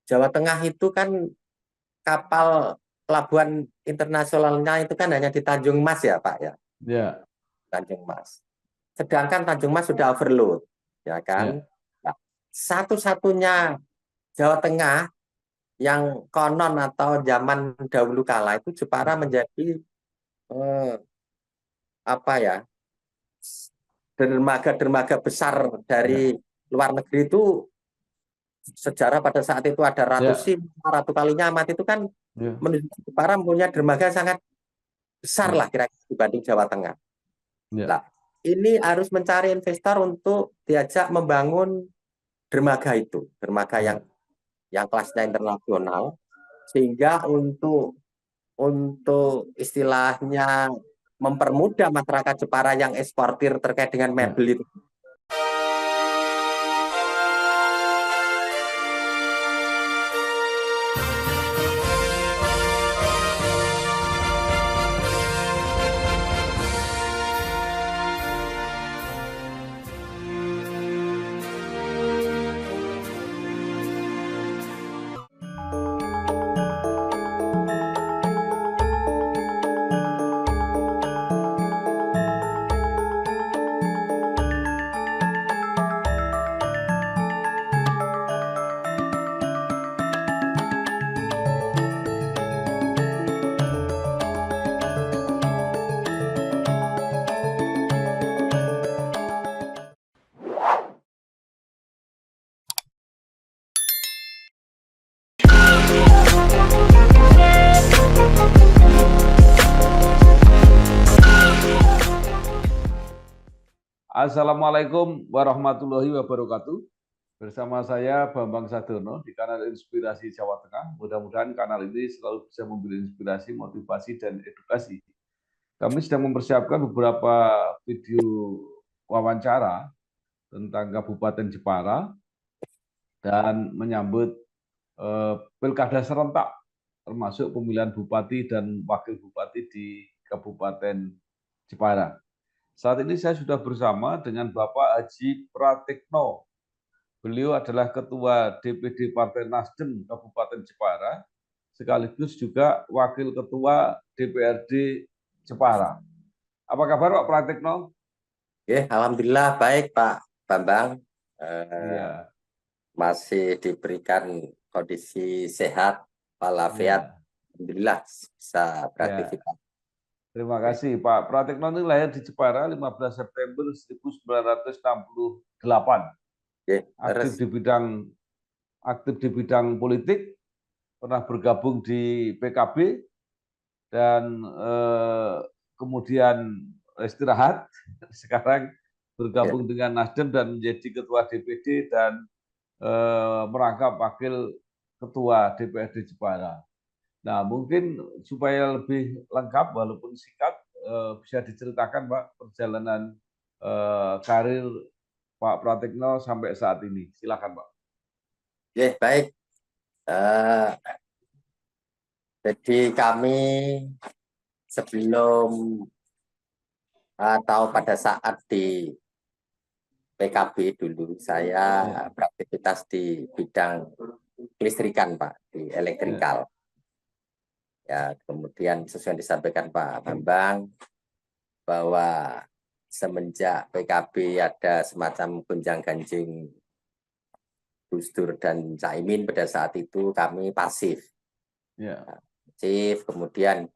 Jawa Tengah itu kan kapal pelabuhan internasionalnya itu kan hanya di Tanjung Mas ya Pak ya, Ya, Tanjung Mas. Sedangkan Tanjung Mas sudah overload, ya kan? ya, Nah, satu-satunya Jawa Tengah yang konon atau zaman dahulu kala itu Jepara menjadi eh, apa ya, dermaga-dermaga besar ya, dari luar negeri itu. Sejarah pada saat itu ada Ratu ya, Sim, Ratu Kalinyamat itu kan ya, menunjukkan Jepara mempunyai dermaga sangat besar ya, lah kira-kira dibanding Jawa Tengah. ya, Nah, ini harus mencari investor untuk diajak membangun dermaga itu, dermaga yang ya. kelasnya internasional, sehingga untuk istilahnya mempermudah masyarakat Jepara yang eksportir terkait dengan Ya. mebel itu. Assalamualaikum warahmatullahi wabarakatuh. Bersama saya Bambang Sadono di kanal Inspirasi Jawa Tengah. Mudah-mudahan kanal ini selalu bisa memberi inspirasi, motivasi, dan edukasi. Kami sedang mempersiapkan beberapa video wawancara tentang Kabupaten Jepara dan menyambut pilkada serentak, termasuk pemilihan bupati dan wakil bupati di Kabupaten Jepara. Saat ini saya sudah bersama dengan Bapak Haji Pratikno. Beliau adalah Ketua DPD Partai Nasdem Kabupaten Jepara, sekaligus juga Wakil Ketua DPRD Jepara. Apa kabar Pak Pratikno? Alhamdulillah baik Pak Bambang. Eh, Iya, Masih diberikan kondisi sehat, walafiat, iya, alhamdulillah bisa ya. beraktivitas. Terima Ya, kasih Pak Pratikno ini lahir di Jepara 15 September 1968. ya, Aktif terus di bidang politik, pernah bergabung di PKB dan kemudian istirahat. Sekarang ya, bergabung dengan Nasdem dan menjadi ketua DPD dan merangkap wakil ketua DPRD Jepara. Nah, mungkin supaya lebih lengkap walaupun singkat bisa diceritakan Pak perjalanan karir Pak Pratikno sampai saat ini. Silakan Pak. ya, baik. Eh, jadi kami sebelum atau pada saat di PKB dulu saya Ya, beraktivitas di bidang kelistrikan Pak, di ya, elektrikal. Ya, kemudian sesuai yang disampaikan Pak Bambang bahwa semenjak PKB ada semacam gonjang-ganjing Gus Dur dan Caimin pada saat itu kami pasif. ya, Pasif, kemudian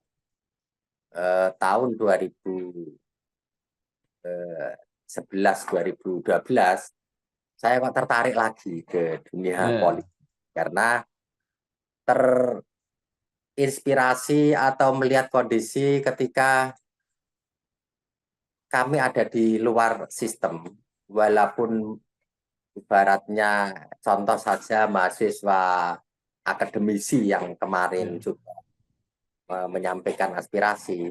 tahun 2011 2012 saya kok tertarik lagi ke dunia ya, politik karena terinspirasi atau melihat kondisi ketika kami ada di luar sistem, walaupun ibaratnya contoh saja mahasiswa akademisi yang kemarin ya, juga menyampaikan aspirasi,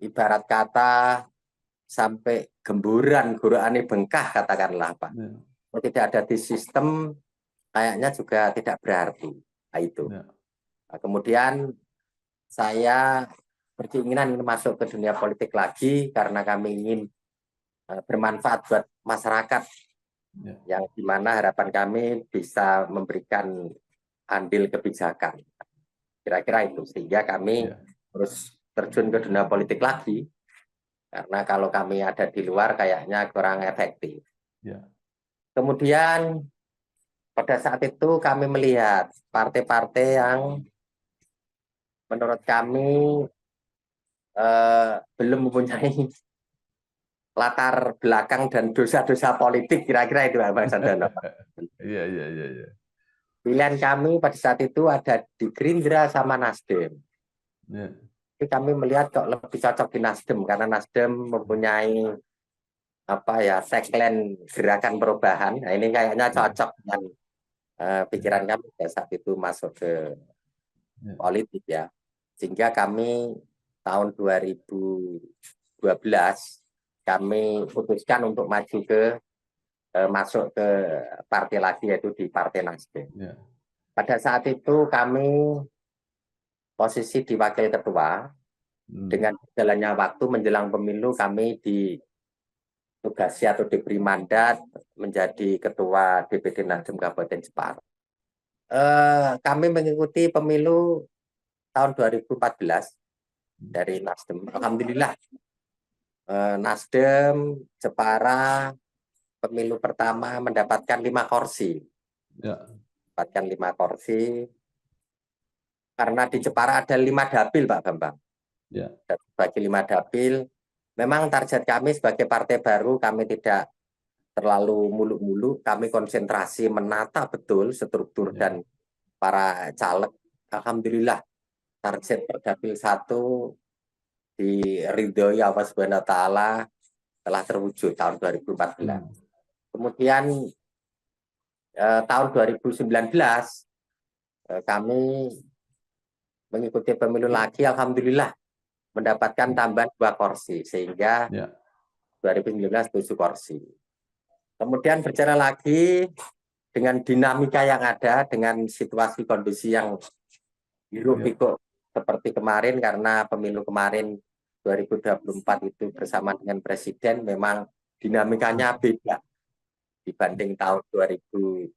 ibarat kata sampai gemburan gurane bengkah katakanlah Pak. ya, Kalau tidak ada di sistem kayaknya juga tidak berarti. Nah, itu. ya, Nah, kemudian saya berkeinginan ingin masuk ke dunia politik lagi karena kami ingin bermanfaat buat masyarakat ya, yang dimana harapan kami bisa memberikan andil kebijakan. Kira-kira itu, sehingga kami Ya. terus terjun ke dunia politik lagi, karena kalau kami ada di luar kayaknya kurang efektif. Ya. Kemudian pada saat itu kami melihat partai-partai yang menurut kami belum mempunyai latar belakang dan dosa-dosa politik, kira-kira itu Bang Sardono. Iya, iya, iya, iya. Pilihan kami pada saat itu ada di Gerindra sama Nasdem. Ya. Tapi kami melihat kok lebih cocok di Nasdem, karena Nasdem mempunyai tagline gerakan perubahan. Nah, ini kayaknya Ya. cocok dengan pikiran kami pada saat itu masuk ke Ya. politik ya. Sehingga kami tahun 2012 kami putuskan untuk maju masuk ke partai lagi, yaitu di Partai Nasdem. Ya. Pada saat itu kami posisi di wakil ketua. Dengan jalannya waktu menjelang pemilu kami ditugasi atau diberi mandat menjadi ketua DPD Nasdem Kabupaten Jepara. Kami mengikuti pemilu tahun 2014 dari Nasdem. Alhamdulillah, Nasdem Jepara pemilu pertama mendapatkan 5 kursi. Ya. Mendapatkan 5 kursi. Karena di Jepara ada 5 dapil, Pak Bambang. Ya. Bagi 5 dapil, memang target kami sebagai partai baru, kami tidak terlalu muluk-muluk, kami konsentrasi menata betul struktur dan para caleg. Alhamdulillah, target per dapil 1 diridhoi Allah Subhanahu wa taala telah terwujud tahun 2014. Kemudian tahun 2019 kami mengikuti pemilu lagi, alhamdulillah mendapatkan tambahan 2 kursi, sehingga 2019 7 kursi. Kemudian berjalan lagi dengan dinamika yang ada, dengan situasi kondisi yang hiruk-pikuk seperti kemarin, karena pemilu kemarin 2024 itu bersama dengan presiden memang dinamikanya beda dibanding tahun 2019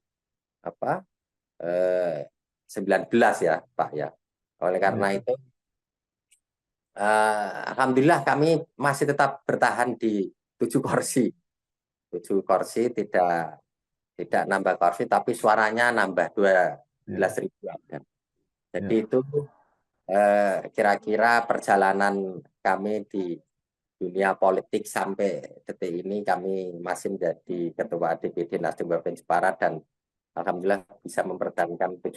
ya Pak ya. Oleh karena itu alhamdulillah kami masih tetap bertahan di 7 kursi. 7 kursi, tidak nambah kursi, tapi suaranya nambah 12.000 ada. Jadi itu kira-kira perjalanan kami di dunia politik sampai detik ini. Kami masih menjadi ketua DPD Nasdem Kabupaten Jepara dan alhamdulillah bisa mempertahankan 7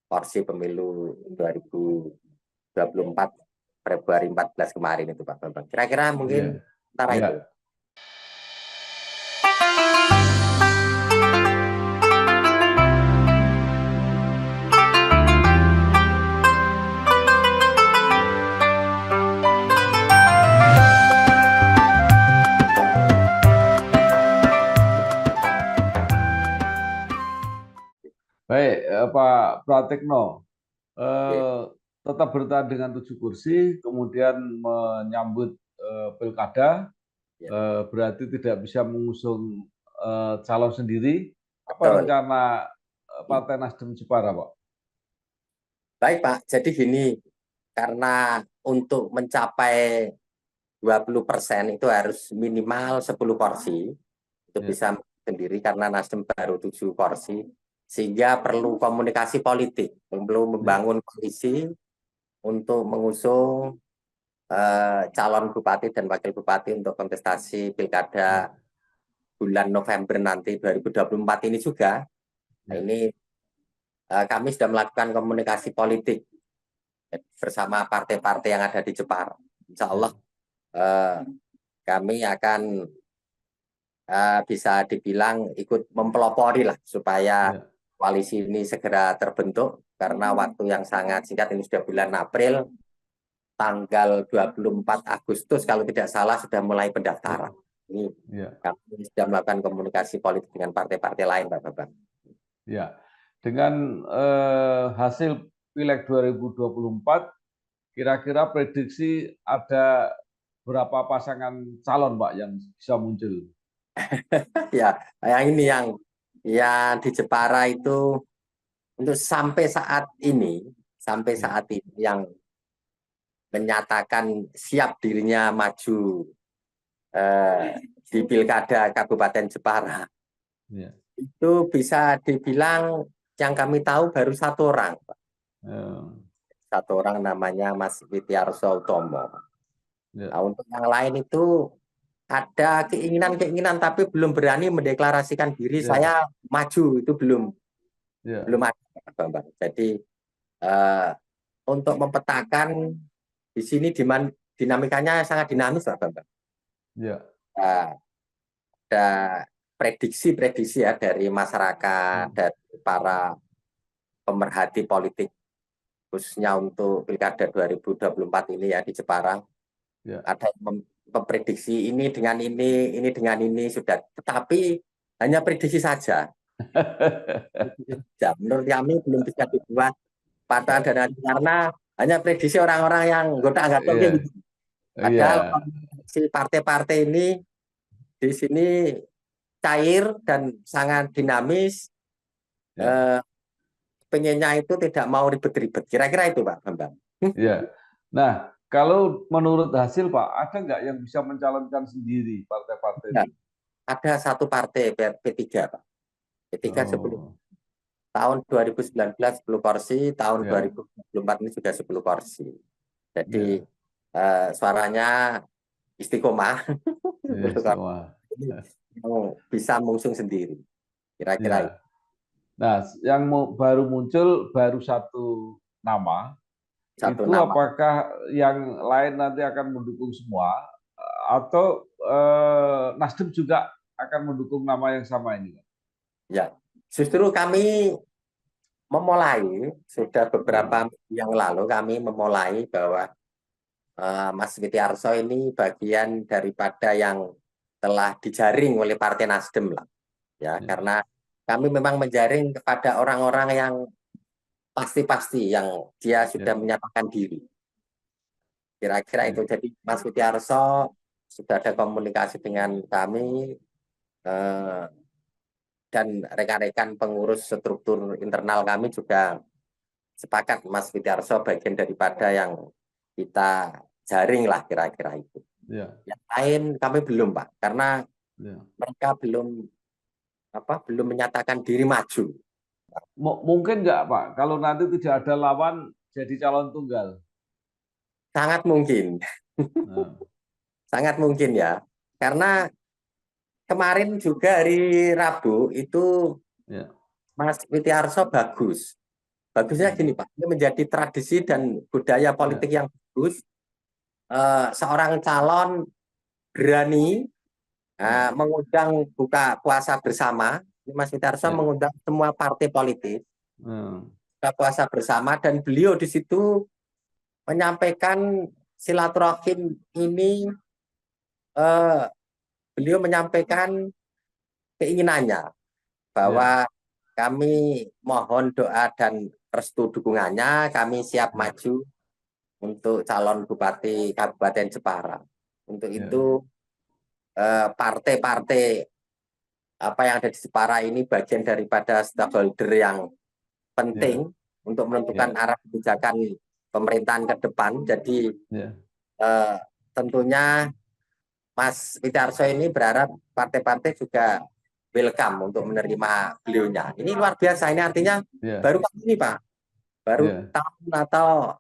kursi pemilu 2024 Februari 14 kemarin itu Pak Bambang. Kira-kira mungkin antara itu. Baik, Pak Pratikno, tetap bertahan dengan 7 kursi, kemudian menyambut pilkada, berarti tidak bisa mengusung calon sendiri. Apa rencana Partai Nasdem Jepara, Pak? Baik Pak, jadi gini, karena untuk mencapai 20% itu harus minimal 10 kursi untuk bisa sendiri, karena Nasdem baru 7 kursi, sehingga perlu komunikasi politik, perlu membangun koalisi untuk mengusung calon bupati dan wakil bupati untuk kontestasi pilkada bulan November nanti 2024 ini juga. Nah, ini kami sudah melakukan komunikasi politik bersama partai-partai yang ada di Jepara. Insya Allah kami akan bisa dibilang ikut mempelopori lah supaya koalisi ini segera terbentuk, karena waktu yang sangat singkat, ini sudah bulan April, tanggal 24 Agustus kalau tidak salah sudah mulai pendaftaran. Ini kami sudah melakukan komunikasi politik dengan partai-partai lain, Pak Bambang. Ya, dengan hasil Pileg 2024, kira-kira prediksi ada berapa pasangan calon, Pak, yang bisa muncul? Ya, yang ini yang di Jepara itu untuk sampai saat ini yang menyatakan siap dirinya maju di Pilkada Kabupaten Jepara, Ya. itu bisa dibilang yang kami tahu baru satu orang, Pak. Satu orang namanya Mas Witiarso Utomo. Ya. Nah, untuk yang lain itu ada keinginan tapi belum berani mendeklarasikan diri saya maju, itu belum ada, Pak Bambang. Jadi untuk mempetakan di sini dinamikanya sangat dinamis, Pak Bambang. Ya. Ada prediksi ya dari masyarakat, dari para pemerhati politik, khususnya untuk Pilkada 2024 ini ya di Jepara. Ya. Ada yang memprediksi ini dengan ini sudah, tetapi hanya prediksi saja. Menurut kami belum bisa dibuat patokan karena hanya prediksi orang-orang yang gonta-gantung gitu. Padahal si partai-partai ini di sini cair dan sangat dinamis. Pengennya itu tidak mau ribet-ribet. Kira-kira itu, Pak Bambang. Ya. Nah, kalau menurut hasil Pak, ada nggak yang bisa mencalonkan sendiri partai-partai itu? Ada satu partai P3, Pak. P3 10. Tahun 2019 10 kursi, tahun 2024 ini sudah 10 kursi. Jadi suaranya istiqomah. Bisa mengusung sendiri. Kira-kira itu. Nah, yang baru muncul baru satu nama. Apakah yang lain nanti akan mendukung semua atau Nasdem juga akan mendukung nama yang sama ini? Ya, justru kami memulai sudah beberapa minggu yang lalu kami memulai bahwa Mas Witiarso ini bagian daripada yang telah dijaring oleh Partai Nasdem lah, ya karena kami memang menjaring kepada orang-orang yang pasti yang dia sudah menyatakan diri. Kira-kira itu. Jadi Mas Witiarso sudah ada komunikasi dengan kami dan rekan-rekan pengurus struktur internal kami juga sepakat Mas Witiarso bagian daripada yang kita jaring lah, kira-kira itu. Yang lain kami belum, Pak, karena mereka belum menyatakan diri maju. Mungkin nggak, Pak, kalau nanti tidak ada lawan jadi calon tunggal? Sangat mungkin. Sangat mungkin ya. Karena kemarin juga hari Rabu itu Mas Witiarso bagus. Bagusnya gini, Pak, ini menjadi tradisi dan budaya politik yang bagus. Seorang calon berani mengundang buka puasa bersama. Mas Witiarso mengundang semua partai politik buka puasa bersama, dan beliau di situ menyampaikan silaturahim ini. Beliau menyampaikan keinginannya bahwa kami mohon doa dan restu dukungannya, kami siap maju untuk calon Bupati Kabupaten Jepara. Untuk itu partai-partai apa yang ada di Jepara ini bagian daripada stakeholder yang penting untuk menentukan arah kebijakan pemerintahan ke depan. Jadi tentunya Mas Witiarso ini berharap partai-partai juga welcome untuk menerima beliaunya. Ini luar biasa. Ini artinya baru kali ini, Pak. Baru tahun atau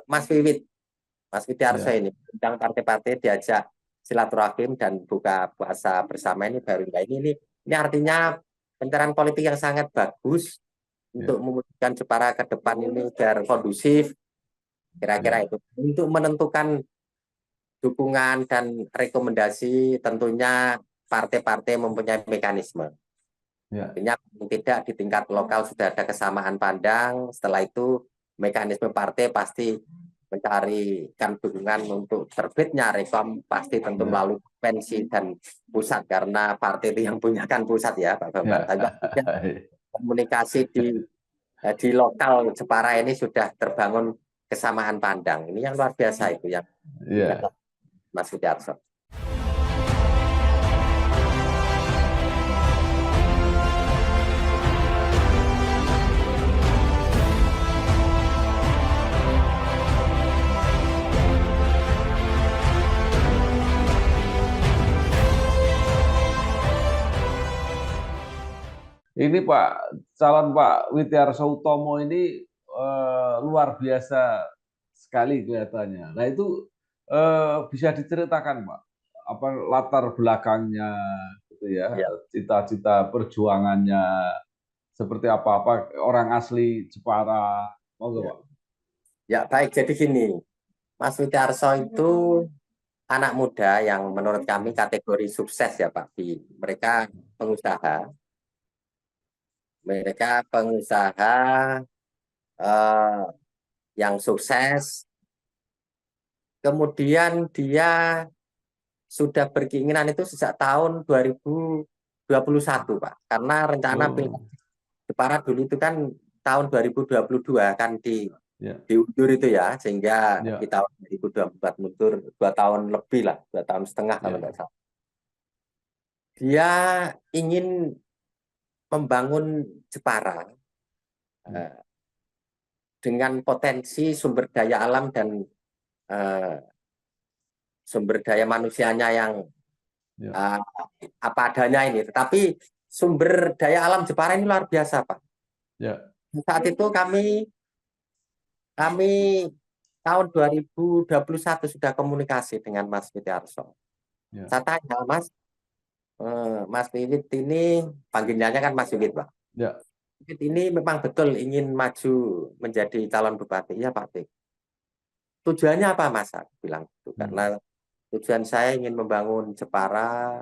Mas Witiarso ini undang partai-partai diajak silaturahim dan buka puasa bersama, ini baru enggak. Ini artinya pencerahan politik yang sangat bagus untuk memudahkan Jepara ke depan ini biar kondusif. Kira-kira itu. Untuk menentukan dukungan dan rekomendasi tentunya partai-partai mempunyai mekanisme. Artinya tidak di tingkat lokal sudah ada kesamaan pandang. Setelah itu mekanisme partai pasti mencarikan dukungan untuk terbitnya rekom, pasti tentu melalui pensi dan pusat, karena partai itu yang punyakan pusat ya, Pak Bambang. Komunikasi di lokal Jepara ini sudah terbangun kesamaan pandang. Ini yang luar biasa itu yang Mas Witiarso. Ini Pak, calon Pak Witiarso Utomo ini luar biasa sekali kelihatannya. Nah itu bisa diceritakan Pak, apa latar belakangnya, gitu ya, Ya, cita-cita perjuangannya, seperti apa orang asli Jepara, mau nggak ya. Pak? Ya, baik. Jadi gini, Mas Witarso itu anak muda yang menurut kami kategori sukses ya Pak. Mereka pengusaha, mereka pengusaha eh, yang sukses. Kemudian dia sudah berkeinginan itu sejak tahun 2021 Pak. Karena rencana Oh, Pilkada Jepara dulu itu kan tahun 2022 kan ya, diundur itu ya, sehingga di ya, tahun 2024 mundur 2 tahun lebih lah, 2 tahun setengah kalau ya, nggak salah. Dia ingin membangun Jepara ya, eh, dengan potensi sumber daya alam dan eh, sumber daya manusianya yang ya, eh, apa adanya ini. Tetapi sumber daya alam Jepara ini luar biasa, Pak. ya, Saat itu kami tahun 2021 sudah komunikasi dengan Mas Widiarso. ya, Saya tanya, Mas Wiwit ini panggilannya kan Mas Wiwit, Pak. ya, Wiwit ini memang betul ingin maju menjadi calon bupati. Iya, Pak. Tujuannya apa, Mas? Aku bilang itu hmm, karena tujuan saya ingin membangun Jepara.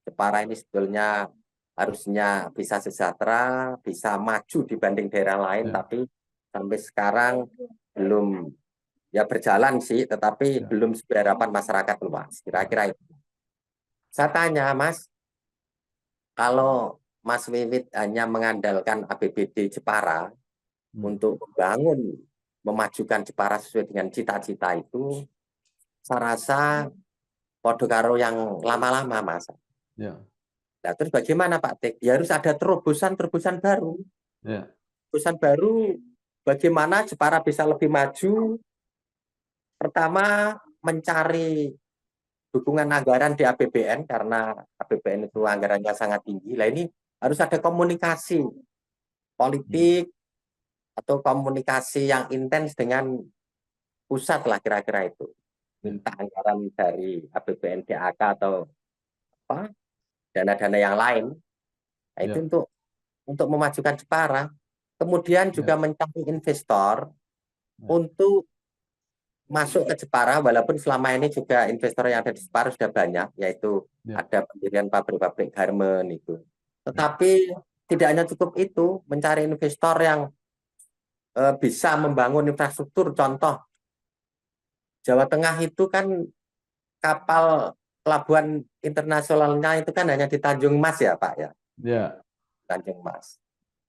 Jepara ini sebetulnya harusnya bisa sejahtera, bisa maju dibanding daerah lain, ya, tapi sampai sekarang belum ya berjalan sih, tetapi ya, belum sesuai harapan masyarakat luas. Kira-kira itu. Saya tanya, Mas, kalau Mas Wiwit hanya mengandalkan APBD Jepara hmm, untuk membangun, memajukan Jepara sesuai dengan cita-cita itu, saya rasa podo karo yang lama-lama, Mas. ya, Nah, terus bagaimana Pak Tek? Ya harus ada terobosan-terobosan baru. ya, Terobosan baru bagaimana Jepara bisa lebih maju. Pertama, mencari dukungan anggaran di APBN karena APBN itu anggarannya sangat tinggi. Nah, ini harus ada komunikasi hmm, politik atau komunikasi yang intens dengan pusat lah kira-kira itu. ya, Minta anggaran dari APBN DAK atau apa dana-dana yang lain. Nah, itu ya, untuk memajukan Jepara. Kemudian juga ya, mencari investor ya, untuk masuk ke Jepara, walaupun selama ini juga investor yang ada di Jepara sudah banyak, yaitu ya, ada pendirian pabrik-pabrik garmen itu. ya, Tetapi tidak hanya cukup itu, mencari investor yang bisa membangun infrastruktur. Contoh, Jawa Tengah itu kan kapal pelabuhan internasionalnya itu kan hanya di Tanjung Mas ya Pak ya, ya, Tanjung Mas.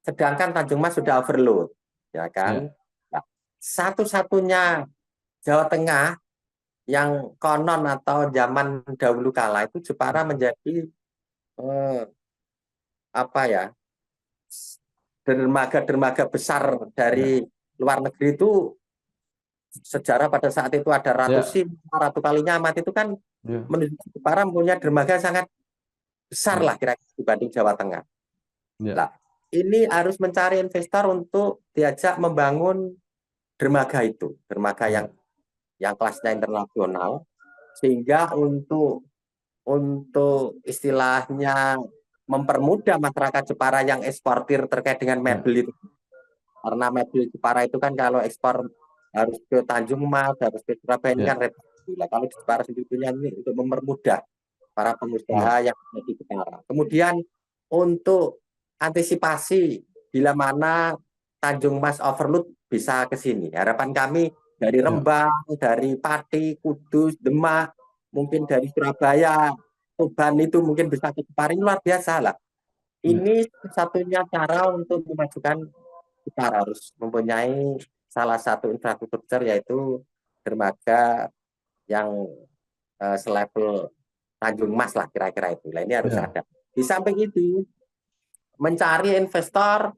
Sedangkan Tanjung Mas sudah overload, ya kan? ya, Nah, satu-satunya Jawa Tengah yang konon atau zaman dahulu kala itu Jepara menjadi eh, apa ya dermaga-dermaga besar ya, dari luar negeri itu sejarah pada saat itu ada Ratu ya, Sim, Ratu Kalinyamat itu kan ya, menunjukkan Jepara mempunyai dermaga sangat besar ya, lah kira-kira dibanding Jawa Tengah. ya, Nah, ini harus mencari investor untuk diajak membangun dermaga itu, dermaga yang ya, kelasnya internasional sehingga untuk istilahnya mempermudah masyarakat Jepara yang eksportir terkait dengan ya, mebel itu. Karena mebel Jepara itu kan kalau ekspor harus ke Tanjung Mas, harus ke Surabaya ini kan ya, repot. Nah, kalau di Jepara sendirinya ini untuk mempermudah para pengusaha ya, yang ada di Jepara. Kemudian untuk antisipasi bila mana Tanjung Mas overload bisa ke sini. Harapan kami dari ya, Rembang, dari Pati, Kudus, Demak, mungkin dari Surabaya, Tuban itu mungkin bisa ke Jepara. Ini luar biasa lah. ya, Ini satunya cara untuk memajukan kita harus mempunyai salah satu infrastruktur yaitu dermaga yang selevel Tanjung Mas lah kira-kira itu. Nah, ini harus ya, ada. Di samping itu mencari investor,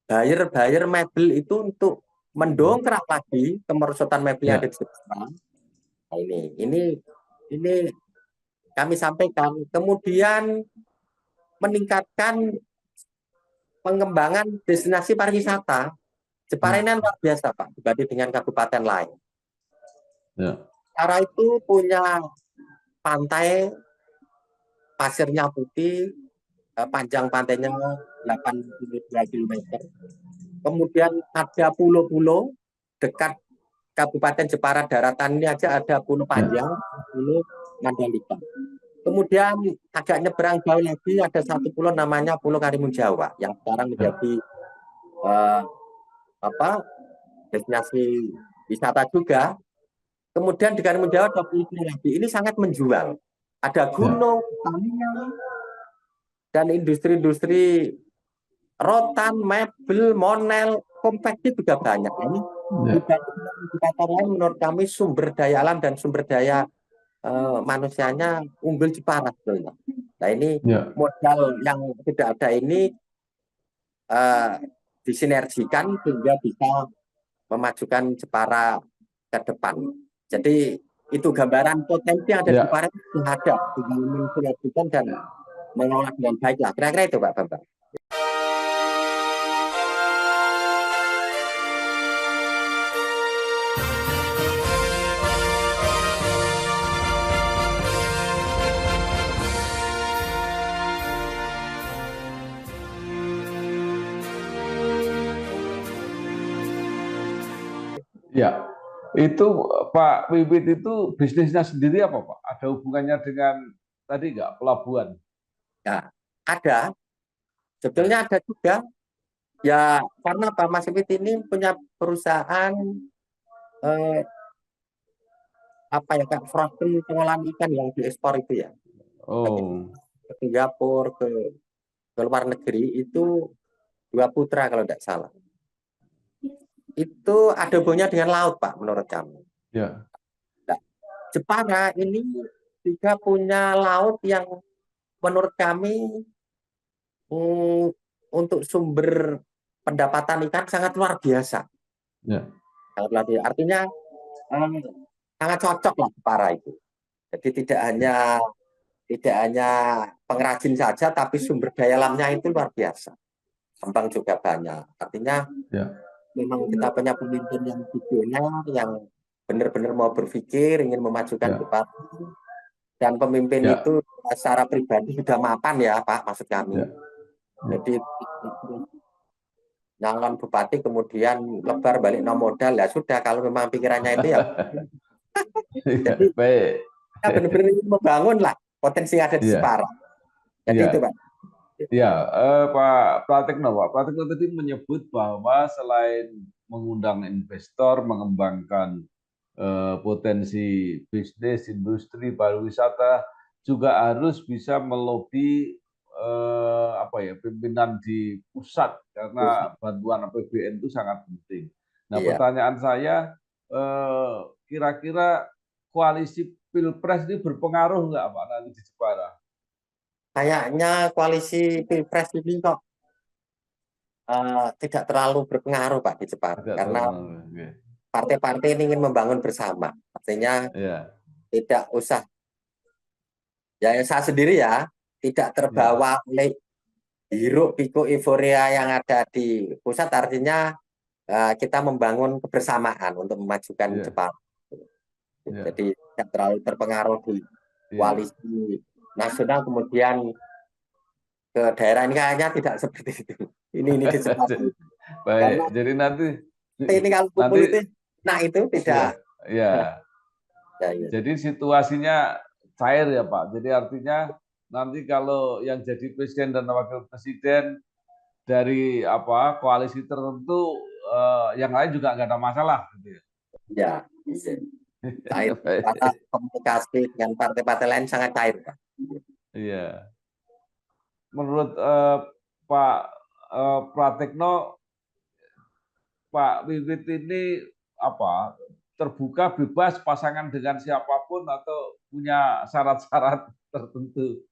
buyer mebel itu untuk hmm, mendongkrak lagi kemerosotan mebel yang ada ya, di Jepang. Nah, ini kami sampaikan. Kemudian meningkatkan pengembangan destinasi pariwisata, Jepara ini luar biasa Pak dibanding dengan kabupaten lain. Ya. Jepara itu punya pantai, pasirnya putih, panjang pantainya 82 km. Kemudian ada pulau-pulau dekat Kabupaten Jepara daratan ini aja ada Pulau Panjang, Pulau Mandalika. Kemudian agak nyebrang jauh lagi ada satu pulau namanya Pulau Karimun Jawa yang sekarang menjadi eh, destinasi wisata juga. Kemudian di Karimun Jawa ada pulau lagi. Ini sangat menjual. Ada gunung, tamiya, dan industri-industri rotan, mebel, monel, konveksi juga banyak. Ini dibanding indikator lain menurut kami sumber daya alam dan sumber daya manusianya unggul Jepara sebetulnya. Nah ini modal yang tidak ada ini disinergikan sehingga bisa memajukan Jepara ke depan. Jadi itu gambaran potensi yang ada di Jepara yang ada, tinggal mensinergikan dan mengolah dengan baik lah. Kira-kira itu Pak Bambang. Ya, itu Pak Wibit itu bisnisnya sendiri apa Pak? Ada hubungannya dengan tadi nggak pelabuhan? Ya, ada. Sebetulnya ada juga. Ya, karena Pak Mas Wibit ini punya perusahaan apa ya Kak, frozen pengolahan ikan yang diekspor itu ya. Oh. Ke Singapura, ke luar negeri itu 2 putra kalau tidak salah. Itu ada hubungannya dengan laut Pak menurut kami. Ya. Nah, Jepara ini juga punya laut yang menurut kami untuk sumber pendapatan ikan sangat luar biasa. Ya. Sangat luar biasa. Artinya sangat cocok lah Jepara itu. Jadi tidak hanya pengrajin saja, tapi sumber daya alamnya itu luar biasa. Tambang juga banyak. Artinya memang kita punya pemimpin yang visioner, yang benar-benar mau berpikir, ingin memajukan Jepara. Dan pemimpin itu secara pribadi sudah mapan ya Pak, maksud kami. Jadi nyalon bupati kemudian lebar balik no modal, ya sudah kalau memang pikirannya itu ya. Jadi kita benar-benar membangun lah potensi yang ada di Jepara. Jadi itu Pak. Ya, Pak Pratikno tadi menyebut bahwa selain mengundang investor, mengembangkan potensi bisnis, industri, pariwisata, juga harus bisa melobi pimpinan di pusat karena bantuan APBN itu sangat penting. Nah, pertanyaan saya, kira-kira koalisi Pilpres ini berpengaruh nggak Pak nanti di Jepara? Kayaknya koalisi Pilpres ini kok tidak terlalu berpengaruh Pak di Jepara karena partai-partai ini ingin membangun bersama. Artinya tidak usah ya saya sendiri ya tidak terbawa oleh hiruk pikuk euforia yang ada di pusat. Artinya kita membangun kebersamaan untuk memajukan Jepara. Jadi tidak terlalu terpengaruh di koalisi nasional kemudian ke daerah ini kayaknya tidak seperti itu. Ini di Jepara. Baik, jadi nanti ini kalau politik, nah itu tidak. Ya. Jadi situasinya cair ya Pak. Jadi artinya nanti kalau yang jadi presiden dan wakil presiden dari koalisi tertentu, yang lain juga nggak ada masalah, gitu ya. Ya, cair. Karena komunikasi dengan partai-partai lain sangat cair, Pak. Iya. Menurut Pak Pratikno, Pak Wiwit ini terbuka bebas pasangan dengan siapapun atau punya syarat-syarat tertentu?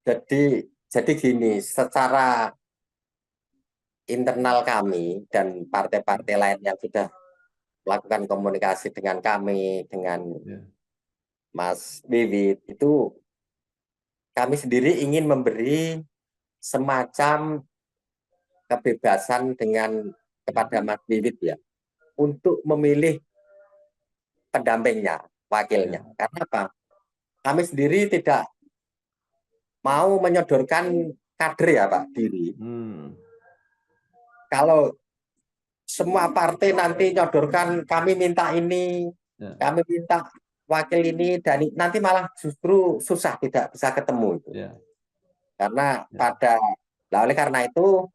Jadi gini, secara internal kami dan partai-partai lain yang sudah melakukan komunikasi dengan kami, dengan Mas Wiwit, itu kami sendiri ingin memberi semacam kebebasan kepada Mas Wiwit ya untuk memilih pendampingnya, wakilnya. Karena apa? Kami sendiri tidak mau menyodorkan kader ya Pak diri. Kalau semua partai nanti nyodorkan kami minta ini, kami minta wakil ini, dan nanti malah justru susah, tidak bisa ketemu itu. Karena oleh karena itu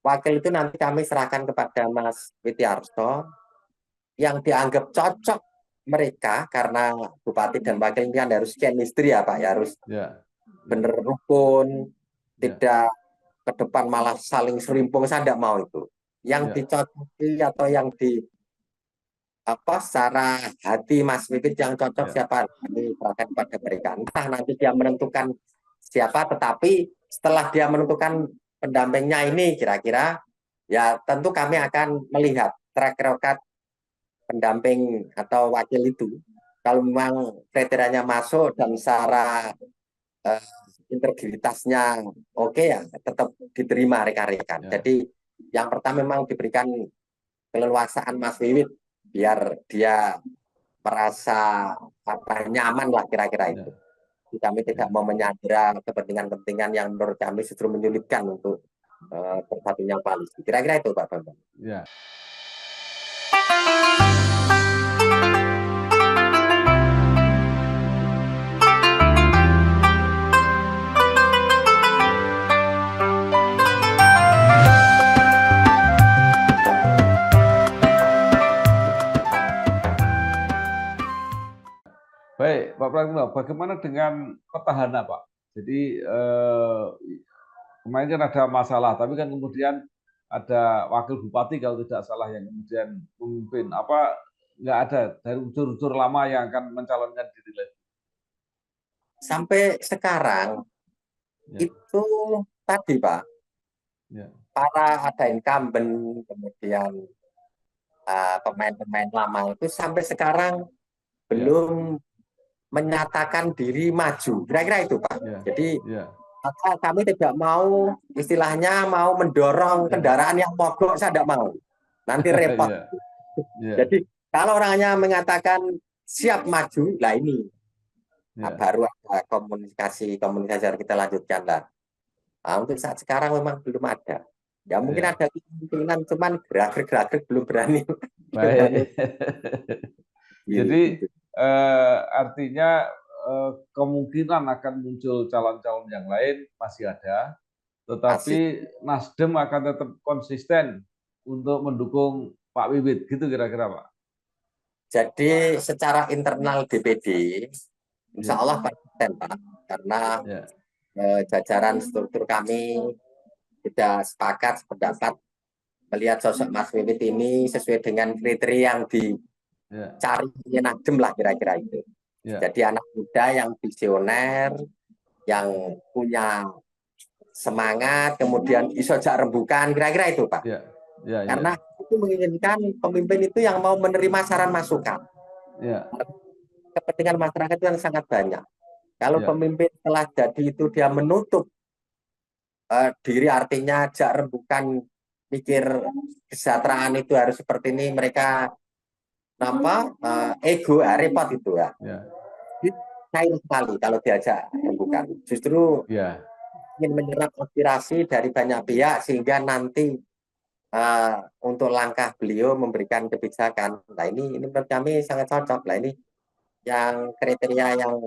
wakil itu nanti kami serahkan kepada Mas Witiarso yang dianggap cocok mereka, karena bupati dan wakil ini kan harus chemistry ya Pak, ya harus benar rukun, tidak ke depan malah saling serimpung. Saya tidak mau itu. Yang dicocoki atau yang secara hati Mas Wiwit yang cocok siapa, ini serahkan pada mereka. Entah nanti dia menentukan siapa, tetapi setelah dia menentukan pendampingnya ini kira-kira, ya tentu kami akan melihat track record pendamping atau wakil itu. Kalau memang kriterianya masuk dan secara integritasnya oke, ya tetap diterima rekan-rekan. Jadi yang pertama memang diberikan keleluasaan Mas Wiwit biar dia merasa nyaman lah kira-kira itu. Kami tidak mau menyandera kepentingan-kepentingan yang menurut kami justru menyulitkan untuk bersatunya koalisi. Kira-kira itu Pak Bambang. Ya. Baik, Pak Pratibno, bagaimana dengan petahana, Pak? Jadi kemarin kan ada masalah, tapi kan kemudian ada wakil bupati kalau tidak salah yang kemudian memimpin. Apa nggak ada dari unsur-unsur lama yang akan mencalonkan diri lagi? Sampai sekarang itu tadi Pak, ada incumbent, kemudian pemain-pemain lama itu sampai sekarang belum menyatakan diri maju. Kira-kira itu Pak. Jadi kami tidak mau, istilahnya mau mendorong kendaraan yang mogok, saya tidak mau. Nanti repot. Jadi kalau orangnya mengatakan siap maju, lah ini baru ada komunikasi yang kita lanjutkan lah. Nah, untuk saat sekarang memang belum ada. Ya mungkin ada kemungkinan, cuman gerak-gerak belum berani. Baik. Jadi artinya kemungkinan akan muncul calon-calon yang lain masih ada, tetapi Nasdem akan tetap konsisten untuk mendukung Pak Wiwit, gitu kira-kira Pak? Jadi secara internal DPD, insya Allah konsisten Pak, karena jajaran struktur kami sudah sepakat sependapat melihat sosok Mas Wiwit ini sesuai dengan kriteria yang dicari Nasdem lah kira-kira itu. Jadi anak muda yang visioner, yang punya semangat, kemudian iso jak rembukan, kira-kira itu Pak. Karena itu menginginkan pemimpin itu yang mau menerima saran masukan. Kepentingan masyarakat itu yang sangat banyak. Kalau pemimpin telah jadi itu dia menutup diri, artinya jak rembukan, mikir kesejahteraan itu harus seperti ini, mereka ego, repot itu ya. Cair sekali kalau diajak rembukan. Justru ingin menyerap aspirasi dari banyak pihak sehingga nanti untuk langkah beliau memberikan kebijakan. Nah ini menurut kami sangat cocok. Nah ini yang kriteria yang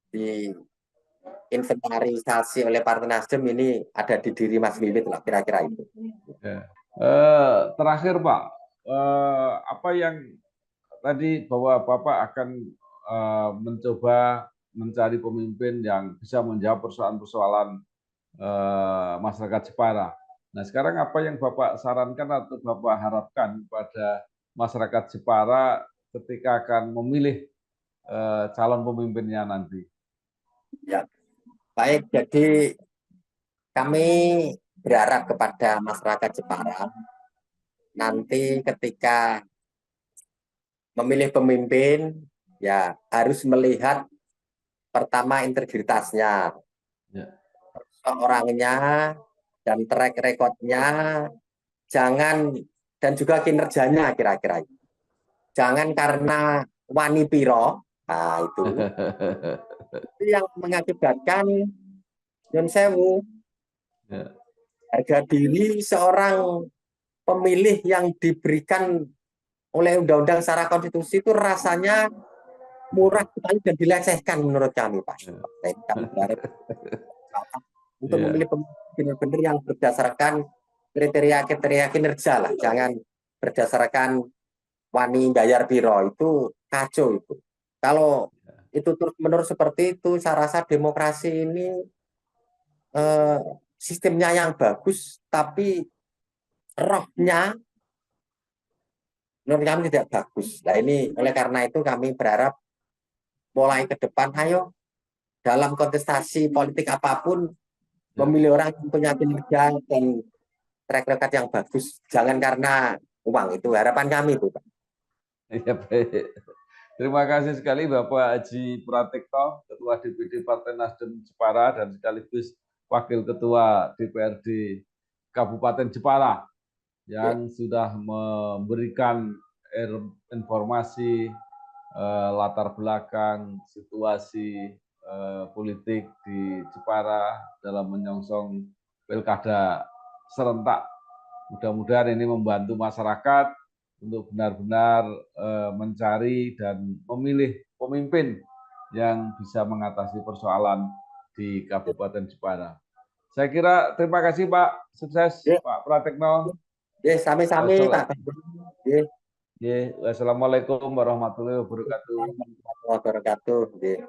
diinventarisasi oleh Partai Nasdem ini ada di diri Mas Wiwit lah kira-kira itu. Terakhir Pak, apa yang tadi bahwa Bapak akan mencoba mencari pemimpin yang bisa menjawab persoalan-persoalan masyarakat Jepara. Nah, sekarang apa yang Bapak sarankan atau Bapak harapkan pada masyarakat Jepara ketika akan memilih calon pemimpinnya nanti? Ya, baik. Jadi kami berharap kepada masyarakat Jepara nanti ketika memilih pemimpin, ya harus melihat pertama integritasnya, orangnya, dan track recordnya jangan, dan juga kinerjanya kira-kira. Jangan karena wani piro, nah itu yang mengakibatkan nyun sewu, Ya. harga diri seorang pemilih yang diberikan oleh undang-undang secara konstitusi itu rasanya murah sekali dan dilecehkan menurut kami, Pak. Ya. Kami berharap untuk Ya. memilih pemimpin benar-benar yang berdasarkan kriteria-kriteria kinerja lah, jangan berdasarkan wani bayar biro, itu kacau itu. Kalau itu terus-menerus seperti itu, saya rasa demokrasi ini eh, sistemnya yang bagus, tapi rohnya menurut kami tidak bagus. Nah ini oleh karena itu kami berharap mulai ke depan, ayo dalam kontestasi politik apapun Ya. memilih orang yang punya kinerja dan track record yang bagus. Jangan karena uang, itu harapan kami, Bu. Ya, baik. Terima kasih sekali Bapak Haji Pratikno, Ketua DPD Partai Nasdem Jepara dan sekaligus Wakil Ketua DPRD Kabupaten Jepara Ya, yang sudah memberikan informasi latar belakang situasi politik di Jepara dalam menyongsong pilkada serentak. Mudah-mudahan ini membantu masyarakat untuk benar-benar mencari dan memilih pemimpin yang bisa mengatasi persoalan di Kabupaten Jepara. Saya kira terima kasih Pak, sukses ya, Pak Pratikno. ya, sami-sami Pak. Ya, Wassalamualaikum warahmatullahi wabarakatuh. warahmatullahi wabarakatuh. Ya.